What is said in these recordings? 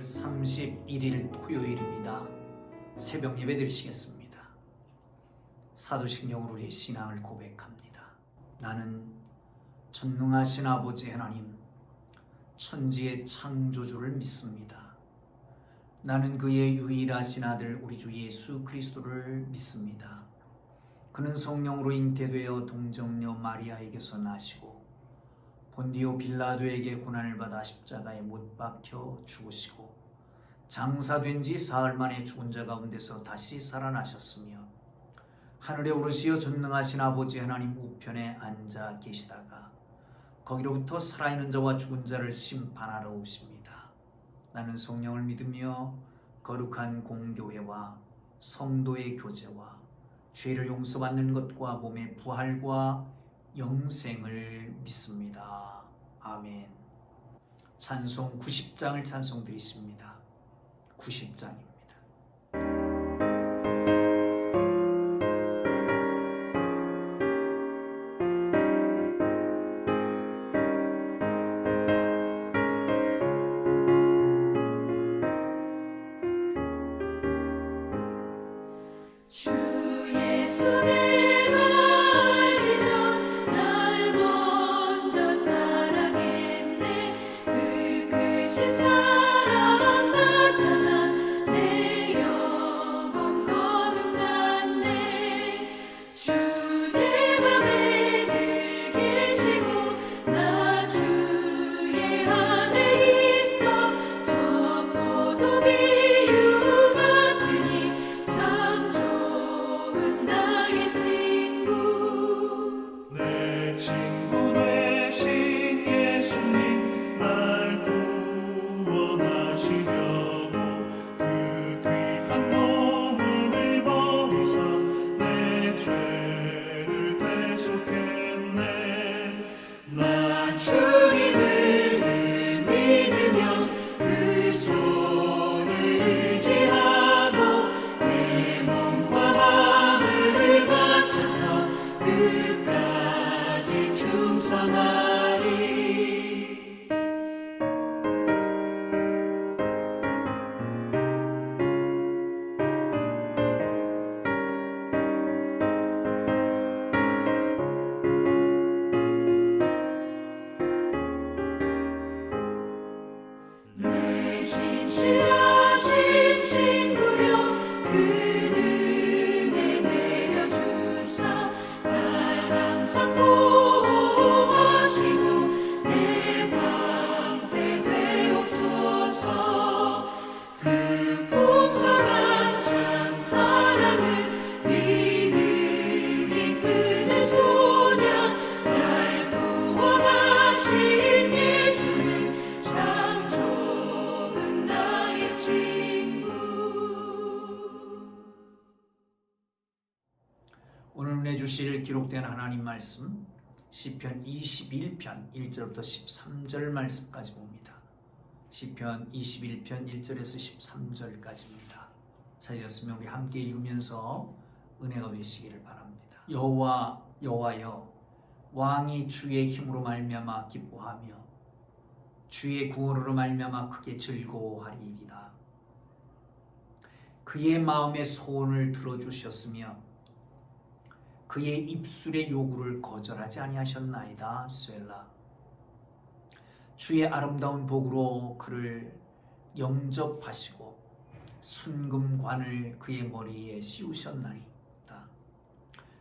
10월 31일 토요일입니다. 새벽 예배 드리시겠습니다. 사도신경으로 우리의 신앙을 고백합니다. 나는 전능하신 아버지 하나님, 천지의 창조주를 믿습니다. 나는 그의 유일하신 아들 우리 주 예수 그리스도를 믿습니다. 그는 성령으로 잉태되어 동정녀 마리아에게서 나시고 본디오 빌라도에게 고난을 받아 십자가에 못 박혀 죽으시고 장사된 지 사흘 만에 죽은 자 가운데서 다시 살아나셨으며 하늘에 오르시어 전능하신 아버지 하나님 우편에 앉아 계시다가 거기로부터 살아있는 자와 죽은 자를 심판하러 오십니다. 나는 성령을 믿으며 거룩한 공교회와 성도의 교제와 죄를 용서받는 것과 몸의 부활과 영생을 믿습니다. 아멘. 찬송 90장을 찬송 드리십니다. 90장입니다. 주 예수의 오늘 은혜 주실 기록된 하나님 말씀 시편 21편 1절부터 13절 말씀까지 봅니다. 시편 21편 1절에서 13절까지입니다. 찾으셨으면 우리 함께 읽으면서 은혜가 되시기를 바랍니다. 여호와여, 왕이 주의 힘으로 말미암아 기뻐하며 주의 구원으로 말미암아 크게 즐거워하리이다. 그의 마음의 소원을 들어주셨으며 그의 입술의 요구를 거절하지 아니하셨나이다. 셀라. 주의 아름다운 복으로 그를 영접하시고 순금관을 그의 머리에 씌우셨나이다.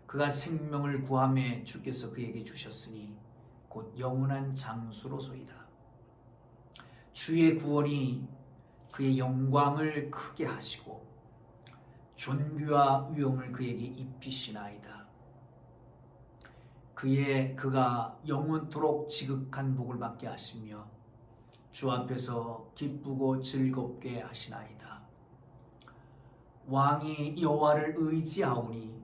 그가 생명을 구하며 주께서 그에게 주셨으니 곧 영원한 장수로소이다. 주의 구원이 그의 영광을 크게 하시고 존귀와 위엄을 그에게 입히시나이다. 그가 영원토록 지극한 복을 받게 하시며 주 앞에서 기쁘고 즐겁게 하시나이다. 왕이 여호와를 의지하오니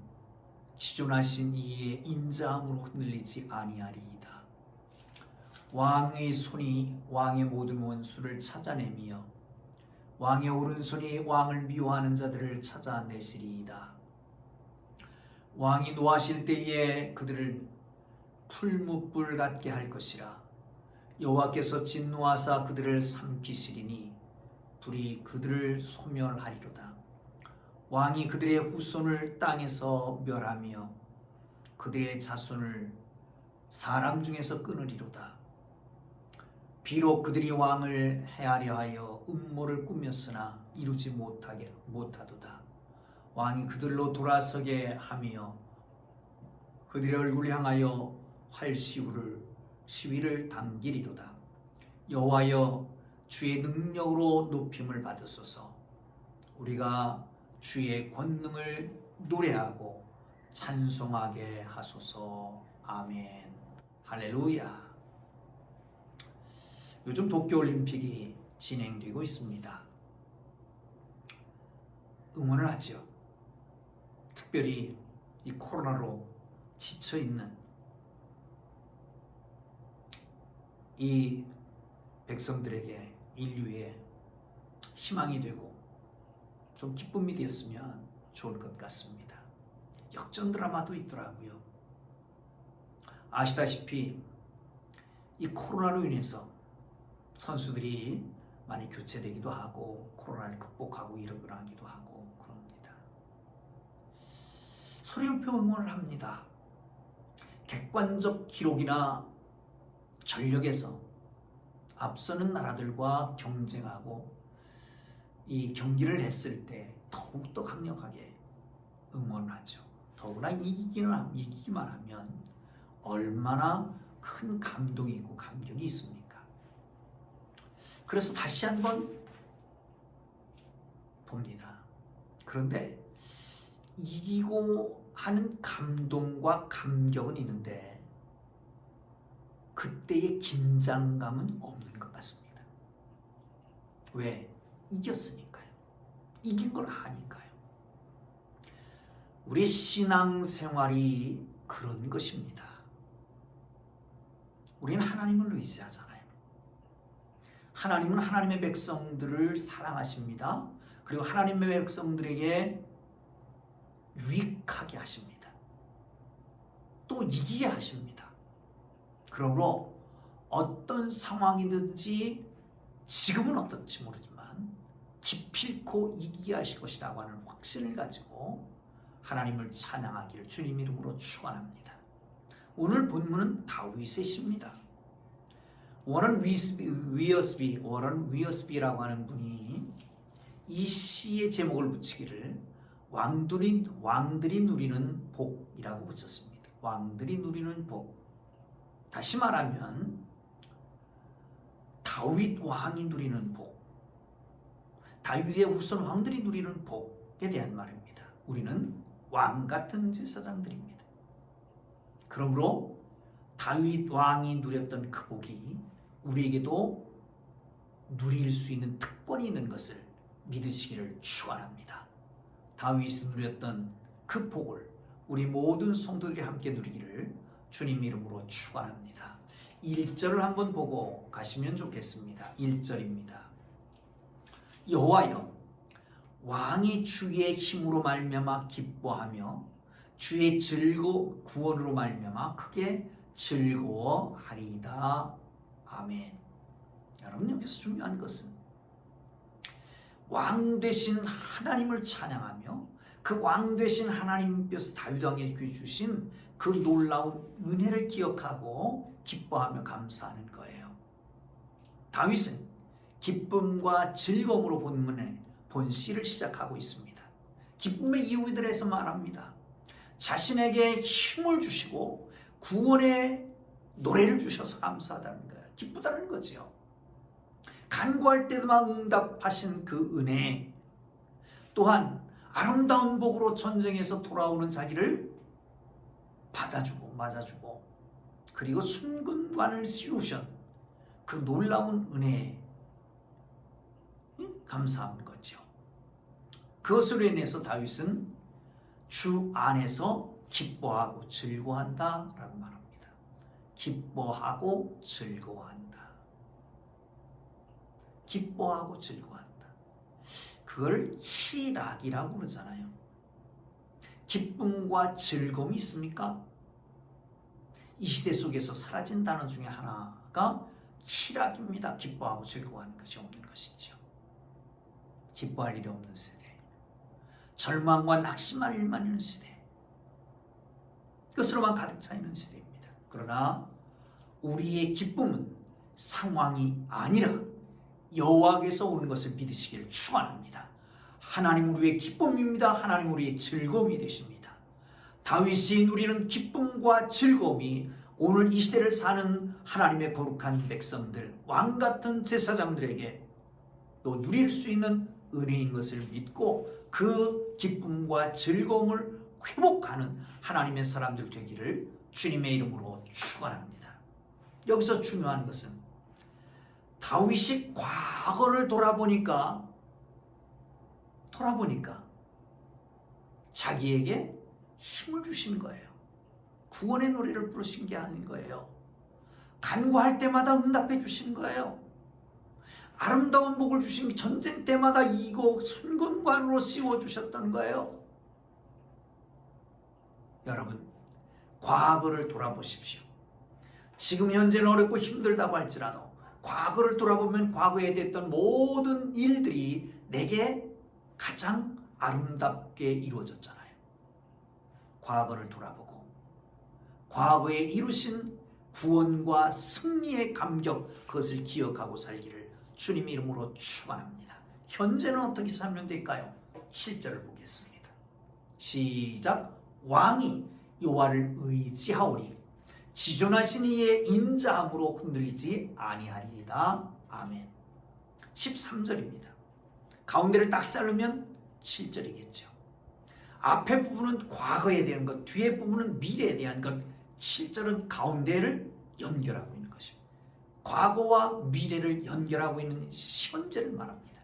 지존하신 이의 인자함으로 흔들리지 아니하리이다. 왕의 손이 왕의 모든 원수를 찾아내며 왕의 오른손이 왕을 미워하는 자들을 찾아내시리이다. 왕이 노하실 때에 그들을 풀무불 같게 할 것이라. 여호와께서 진노하사 그들을 삼키시리니 불이 그들을 소멸하리로다. 왕이 그들의 후손을 땅에서 멸하며 그들의 자손을 사람 중에서 끊으리로다. 비록 그들이 왕을 해하려 하여 음모를 꾸몄으나 이루지 못하도다. 왕이 그들로 돌아서게 하며 그들의 얼굴을 향하여 시위를 당기리로다. 여호와여, 주의 능력으로 높임을 받으소서. 우리가 주의 권능을 노래하고 찬송하게 하소서. 아멘. 할렐루야. 요즘 도쿄올림픽이 진행되고 있습니다. 응원을 하죠. 특별히 이 코로나로 지쳐있는 이 백성들에게 인류의 희망이 되고 좀 기쁨이 되었으면 좋을 것 같습니다. 역전 드라마도 있더라고요. 아시다시피 이 코로나로 인해서 선수들이 많이 교체되기도 하고 코로나를 극복하고 일어나기도 하고 그럽니다. 소리높여 응원을 합니다. 객관적 기록이나 전력에서 앞서는 나라들과 경쟁하고 이 경기를 했을 때 더욱더 강력하게 응원하죠. 더구나 이기기만 하면 얼마나 큰 감동이 있고 감격이 있습니까? 그래서 다시 한번 봅니다. 그런데 이기고 하는 감동과 감격은 있는데 그때의 긴장감은 없는 것 같습니다. 왜? 이겼으니까요. 이긴 걸 아니까요. 우리 신앙생활이 그런 것입니다. 우리는 하나님을 의지하잖아요. 하나님은 하나님의 백성들을 사랑하십니다. 그리고 하나님의 백성들에게 유익하게 하십니다. 또 이기게 하십니다. 그러므로 어떤 상황이든지 지금은 어떨지 모르지만 기필코 이기게 하실 것이라고 하는 확신을 가지고 하나님을 찬양하기를 주님 이름으로 축원합니다. 오늘 본문은 다윗의 시입니다. 워런 위어스비라고 하는 분이 이 시의 제목을 붙이기를 왕들이 누리는 복이라고 붙였습니다. 왕들이 누리는 복. 다시 말하면 다윗 왕이 누리는 복, 다윗의 후손 왕들이 누리는 복에 대한 말입니다. 우리는 왕 같은 제사장들입니다. 그러므로 다윗 왕이 누렸던 그 복이 우리에게도 누릴 수 있는 특권이 있는 것을 믿으시기를 축원합니다. 다윗이 누렸던 그 복을 우리 모든 성도들이 함께 누리기를 주님 이름으로 축원합니다. 1절을 한번 보고 가시면 좋겠습니다. 1절입니다. 여호와여, 왕이 주의 힘으로 말미암아 기뻐하며 주의 구원으로 말미암아 크게 즐거워하리이다. 아멘. 여러분, 여기서 중요한 것은 왕 되신 하나님을 찬양하며 그 왕 되신 하나님께서 다윗 왕에게 주신 그 놀라운 은혜를 기억하고 기뻐하며 감사하는 거예요. 다윗은 기쁨과 즐거움으로 본 시를 시작하고 있습니다. 기쁨의 이유에 대해서 말합니다. 자신에게 힘을 주시고 구원의 노래를 주셔서 감사하다는 거예요. 기쁘다는 거죠. 간구할 때만 응답하신 그 은혜, 또한 아름다운 복으로 전쟁에서 돌아오는 자기를 받아주고 맞아주고, 그리고 순근관을 씌우신 그 놀라운 은혜에 감사하는 거죠. 그것으로 인해서 다윗은 주 안에서 기뻐하고 즐거워한다 라고 말합니다. 기뻐하고 즐거워한다. 기뻐하고 즐거워한다. 그걸 희락이라고 그러잖아요. 기쁨과 즐거움이 있습니까? 이 시대 속에서 사라진 단어 중에 하나가 희락입니다. 기뻐하고 즐거워하는 것이 없는 것이죠. 기뻐할 일이 없는 세대, 절망과 낙심할 일만 있는 시대, 그것으로만 가득 차 있는 시대입니다. 그러나 우리의 기쁨은 상황이 아니라 여호와께서 오는 것을 믿으시기를 축원합니다. 하나님 우리의 기쁨입니다. 하나님 우리의 즐거움이 되십니다. 다윗이 누리는 기쁨과 즐거움이 오늘 이 시대를 사는 하나님의 거룩한 백성들, 왕같은 제사장들에게 또 누릴 수 있는 은혜인 것을 믿고 그 기쁨과 즐거움을 회복하는 하나님의 사람들 되기를 주님의 이름으로 축원합니다. 여기서 중요한 것은 다윗이 과거를 돌아보니까 자기에게 힘을 주신 거예요. 구원의 노래를 부르신 게 아닌 거예요. 간구할 때마다 응답해 주신 거예요. 아름다운 복을 주신 전쟁 때마다 이고 순금관으로 씌워주셨던 거예요. 여러분, 과거를 돌아보십시오. 지금 현재는 어렵고 힘들다고 할지라도 과거를 돌아보면 과거에 됐던 모든 일들이 내게 가장 아름답게 이루어졌잖아요. 과거를 돌아보고 과거에 이루신 구원과 승리의 감격, 그것을 기억하고 살기를 주님 이름으로 축원합니다. 현재는 어떻게 살면 될까요? 7절을 보겠습니다. 시작. 왕이 여호와를 의지하오리 지존하신 이의 인자함으로 흔들리지 아니하리이다. 아멘. 13절입니다. 가운데를 딱 자르면 7절이겠죠. 앞에 부분은 과거에 대한 것, 뒤에 부분은 미래에 대한 것, 7절은 가운데를 연결하고 있는 것입니다. 과거와 미래를 연결하고 있는 현재를 말합니다.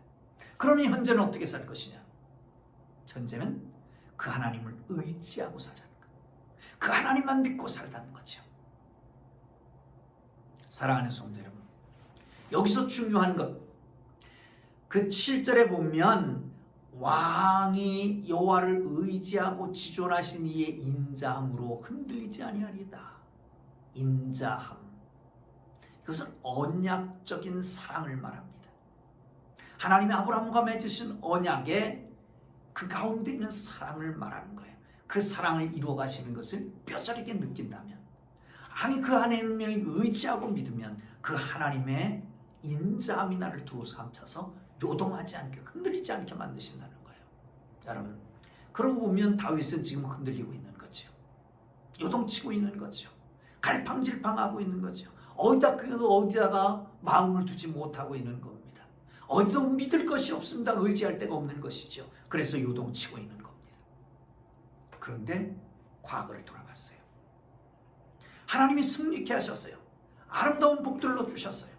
그러니 현재는 어떻게 살 것이냐? 현재는 그 하나님을 의지하고 살자는 것. 그 하나님만 믿고 살다는 거죠. 사랑하는 성도 여러분, 여기서 중요한 것, 그 7절에 보면 왕이 여호와를 의지하고 지존하신 이의 인자함으로 흔들리지 아니하리이다. 인자함, 이것은 언약적인 사랑을 말합니다. 하나님이 아브라함과 맺으신 언약의 그 가운데 있는 사랑을 말하는 거예요. 그 사랑을 이루어 가시는 것을 뼈저리게 느낀다면, 아니 그 하나님을 의지하고 믿으면 그 하나님의 인자함이 나를 두루서 감춰서 요동하지 않게, 흔들리지 않게 만드신다는 거예요. 여러분, 그러고 보면 다윗은 지금 흔들리고 있는 거죠. 요동치고 있는 거죠. 갈팡질팡하고 있는 거죠. 어디다가 마음을 두지 못하고 있는 겁니다. 어디도 믿을 것이 없습니다. 의지할 데가 없는 것이죠. 그래서 요동치고 있는 겁니다. 그런데 과거를 돌아봤어요. 하나님이 승리케 하셨어요. 아름다운 복들로 주셨어요.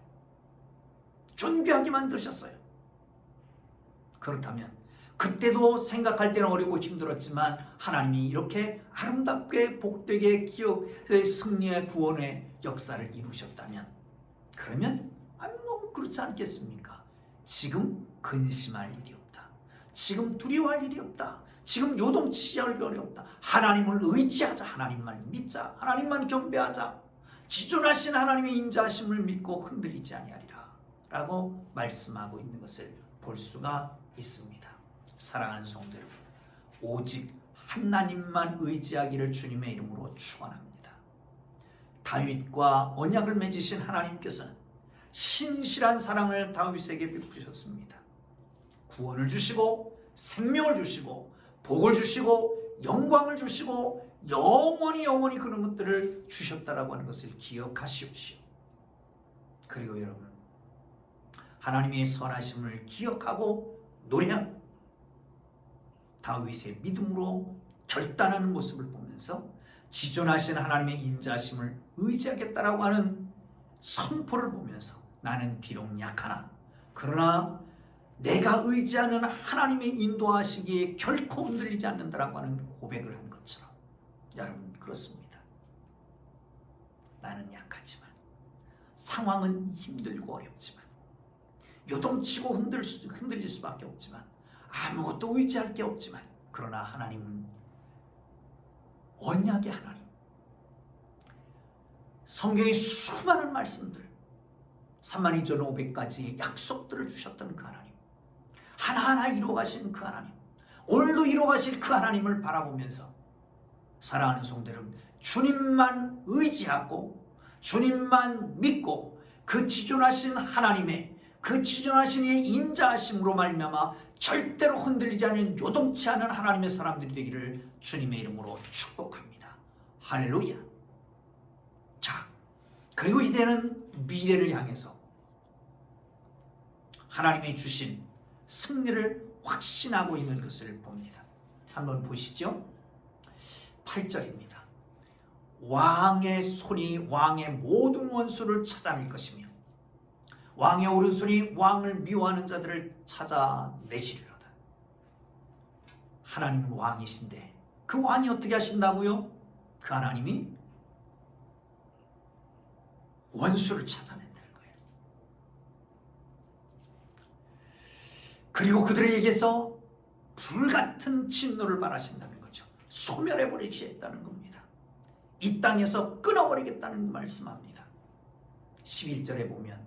존귀하게 만드셨어요. 그렇다면 그때도 생각할 때는 어렵고 힘들었지만 하나님이 이렇게 아름답게 복되게 기억의 승리의 구원의 역사를 이루셨다면, 그러면 뭐 그렇지 않겠습니까? 지금 근심할 일이 없다. 지금 두려워할 일이 없다. 지금 요동치지 할 일이 없다. 하나님을 의지하자. 하나님만 믿자. 하나님만 경배하자. 지존하신 하나님의 인자하심을 믿고 흔들리지 아니하리라 라고 말씀하고 있는 것을 볼 수가 있습니다. 사랑하는 성도 여러분, 오직 하나님만 의지하기를 주님의 이름으로 축원합니다. 다윗과 언약을 맺으신 하나님께서는 신실한 사랑을 다윗에게 베푸셨습니다. 구원을 주시고 생명을 주시고 복을 주시고 영광을 주시고 영원히 그런 것들을 주셨다라고 하는 것을 기억하십시오. 그리고 여러분, 하나님의 선하심을 기억하고 노래하고 다윗의 믿음으로 결단하는 모습을 보면서 지존하신 하나님의 인자심을 의지하겠다라고 하는 선포를 보면서 나는 비록 약하나 그러나 내가 의지하는 하나님의 인도하시기에 결코 흔들리지 않는다라고 하는 고백을 한 것처럼, 여러분 그렇습니다. 나는 약하지만, 상황은 힘들고 어렵지만, 요동치고 흔들릴 수밖에 없지만, 아무것도 의지할 게 없지만, 그러나 하나님은 언약의 하나님, 성경의 수많은 말씀들, 32,500가지의 약속들을 주셨던 그 하나님, 하나하나 이루어가신 그 하나님, 오늘도 이루어가실 그 하나님을 바라보면서 사랑하는 성도 여러분, 주님만 의지하고 주님만 믿고 그 지존하신 하나님의 그 지존하신 이의 인자하심으로 말미암아 절대로 흔들리지 않는 요동치 않은 하나님의 사람들이 되기를 주님의 이름으로 축복합니다. 할렐루야. 자, 그리고 이제는 미래를 향해서 하나님의 주신 승리를 확신하고 있는 것을 봅니다. 한번 보시죠. 8절입니다. 왕의 손이 왕의 모든 원수를 찾아낼 것이며 왕의 오른손이 왕을 미워하는 자들을 찾아내시리로다. 하나님은 왕이신데 그 왕이 어떻게 하신다고요? 그 하나님이 원수를 찾아낸다는 거예요. 그리고 그들에게서 불같은 진노를 발하신다는 거죠. 소멸해버리겠다는 겁니다. 이 땅에서 끊어버리겠다는 말씀합니다. 11절에 보면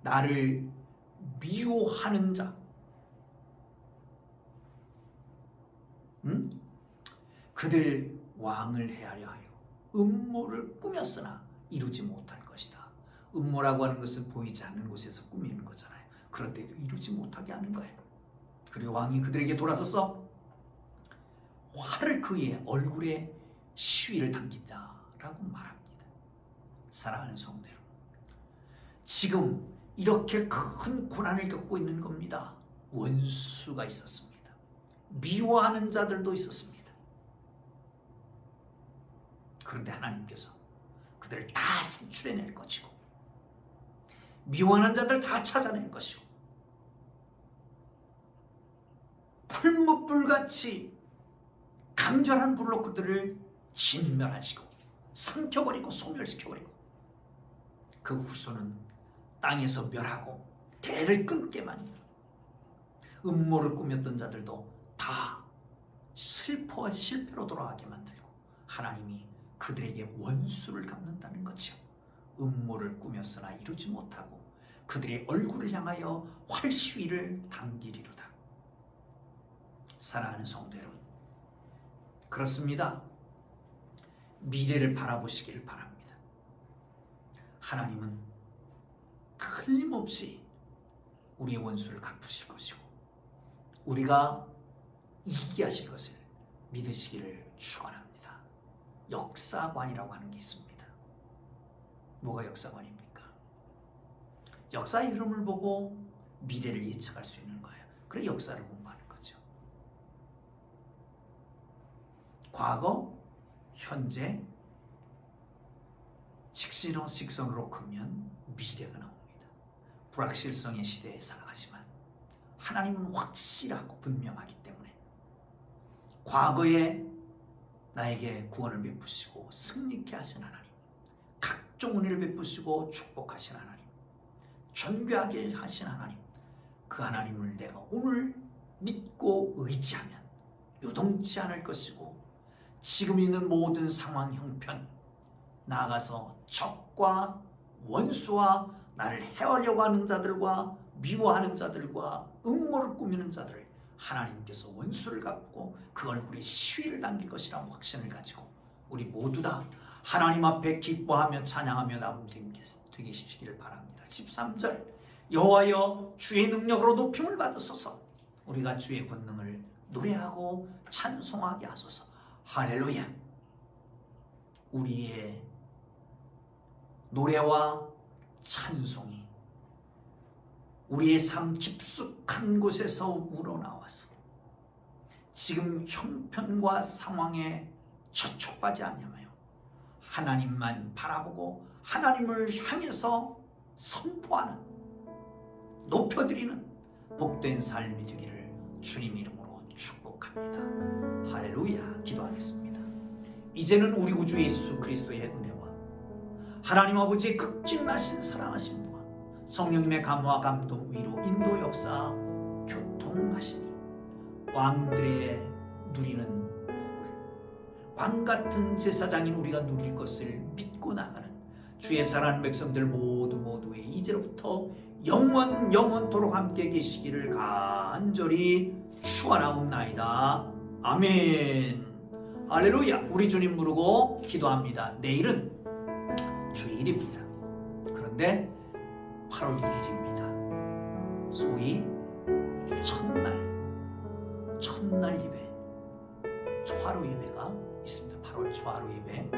나를 미워하는 자, 그들 왕을 해하려 하여 음모를 꾸몄으나 이루지 못할 것이다. 음모라고 하는 것은 보이지 않는 곳에서 꾸미는 거잖아요. 그런데도 이루지 못하게 하는 거예요. 그리고 왕이 그들에게 돌아서서 활을 그의 얼굴에 시위를 당긴다라고 말합니다. 사랑하는 성도 여러분, 지금 이렇게 큰 고난을 겪고 있는 겁니다. 원수가 있었습니다. 미워하는 자들도 있었습니다. 그런데 하나님께서 그들을 다 선출해낼 것이고 미워하는 자들 다 찾아낼 것이고 풀무불같이 강렬한 불로 그들을 진멸하시고 삼켜버리고 소멸시켜버리고 그 후손은 땅에서 멸하고 대를 끊게 만들고 음모를 꾸몄던 자들도 다 슬퍼와 실패로 돌아가게 만들고 하나님이 그들에게 원수를 갚는다는 거죠. 음모를 꾸몄으나 이루지 못하고 그들의 얼굴을 향하여 활시위를 당기리로다. 사랑하는 성도 여러분, 그렇습니다. 미래를 바라보시기를 바랍니다. 하나님은 틀림없이 우리의 원수를 갚으실 것이고 우리가 이기게 하실 것을 믿으시기를 축원합니다. 역사관이라고 하는 게 있습니다. 뭐가 역사관입니까? 역사의 흐름을 보고 미래를 예측할 수 있는 거예요. 그래 역사를 공부하는 거죠. 과거, 현재, 직선으로 크면 미래가 나옵니다. 불확실성의 시대에 살아가지만 하나님은 확실하고 분명하기 때문에 과거에 나에게 구원을 베푸시고 승리케 하신 하나님, 각종 은혜를 베푸시고 축복하신 하나님, 존귀하게 하신 하나님, 그 하나님을 내가 오늘 믿고 의지하면 요동치 않을 것이고 지금 있는 모든 상황 형편, 나아가서 적과 원수와 나를 해하려고 하는 자들과 미워하는 자들과 음모를 꾸미는 자들을 하나님께서 원수를 갚고 그 얼굴에 시위를 당길 것이라는 확신을 가지고 우리 모두 다 하나님 앞에 기뻐하며 찬양하며 되게 시기를 바랍니다. 13절 여호와여 주의 능력으로 높임을 받으소서. 우리가 주의 권능을 노래하고 찬송하게 하소서. 할렐루야. 우리의 노래와 찬송이 우리의 삶 깊숙한 곳에서 우러나와서 지금 형편과 상황에 저촉하지 않으며 하나님만 바라보고 하나님을 향해서 선포하는, 높여드리는 복된 삶이 되기를 주님 이름으로 축복합니다. 할렐루야. 기도하겠습니다. 이제는 우리 구주 예수 그리스도의 은혜와 하나님 아버지의 극진하신 사랑하심과 성령님의 감화 감동 위로 인도 역사 교통하시니 왕들의 누리는 복을 왕같은 제사장인 우리가 누릴 것을 믿고 나가는 주의 사랑하는 백성들 모두의 이제로부터 영원토록 함께 계시기를 간절히 축원하옵나이다. 아멘. 할렐루야. 우리 주님 부르고 기도합니다. 내일은 주일입니다. 그런데 8월 1일입니다. 소위 첫날 예배, 초하루 예배가 있습니다. 8월 초하루 예배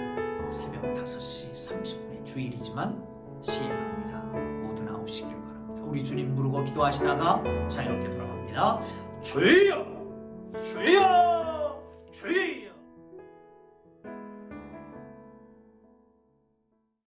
새벽 5시 30분에 주일이지만 시행합니다. 모두 나오시기를 바랍니다. 우리 주님 부르고 기도하시다가 자유롭게 돌아갑니다. 주여 주여 주여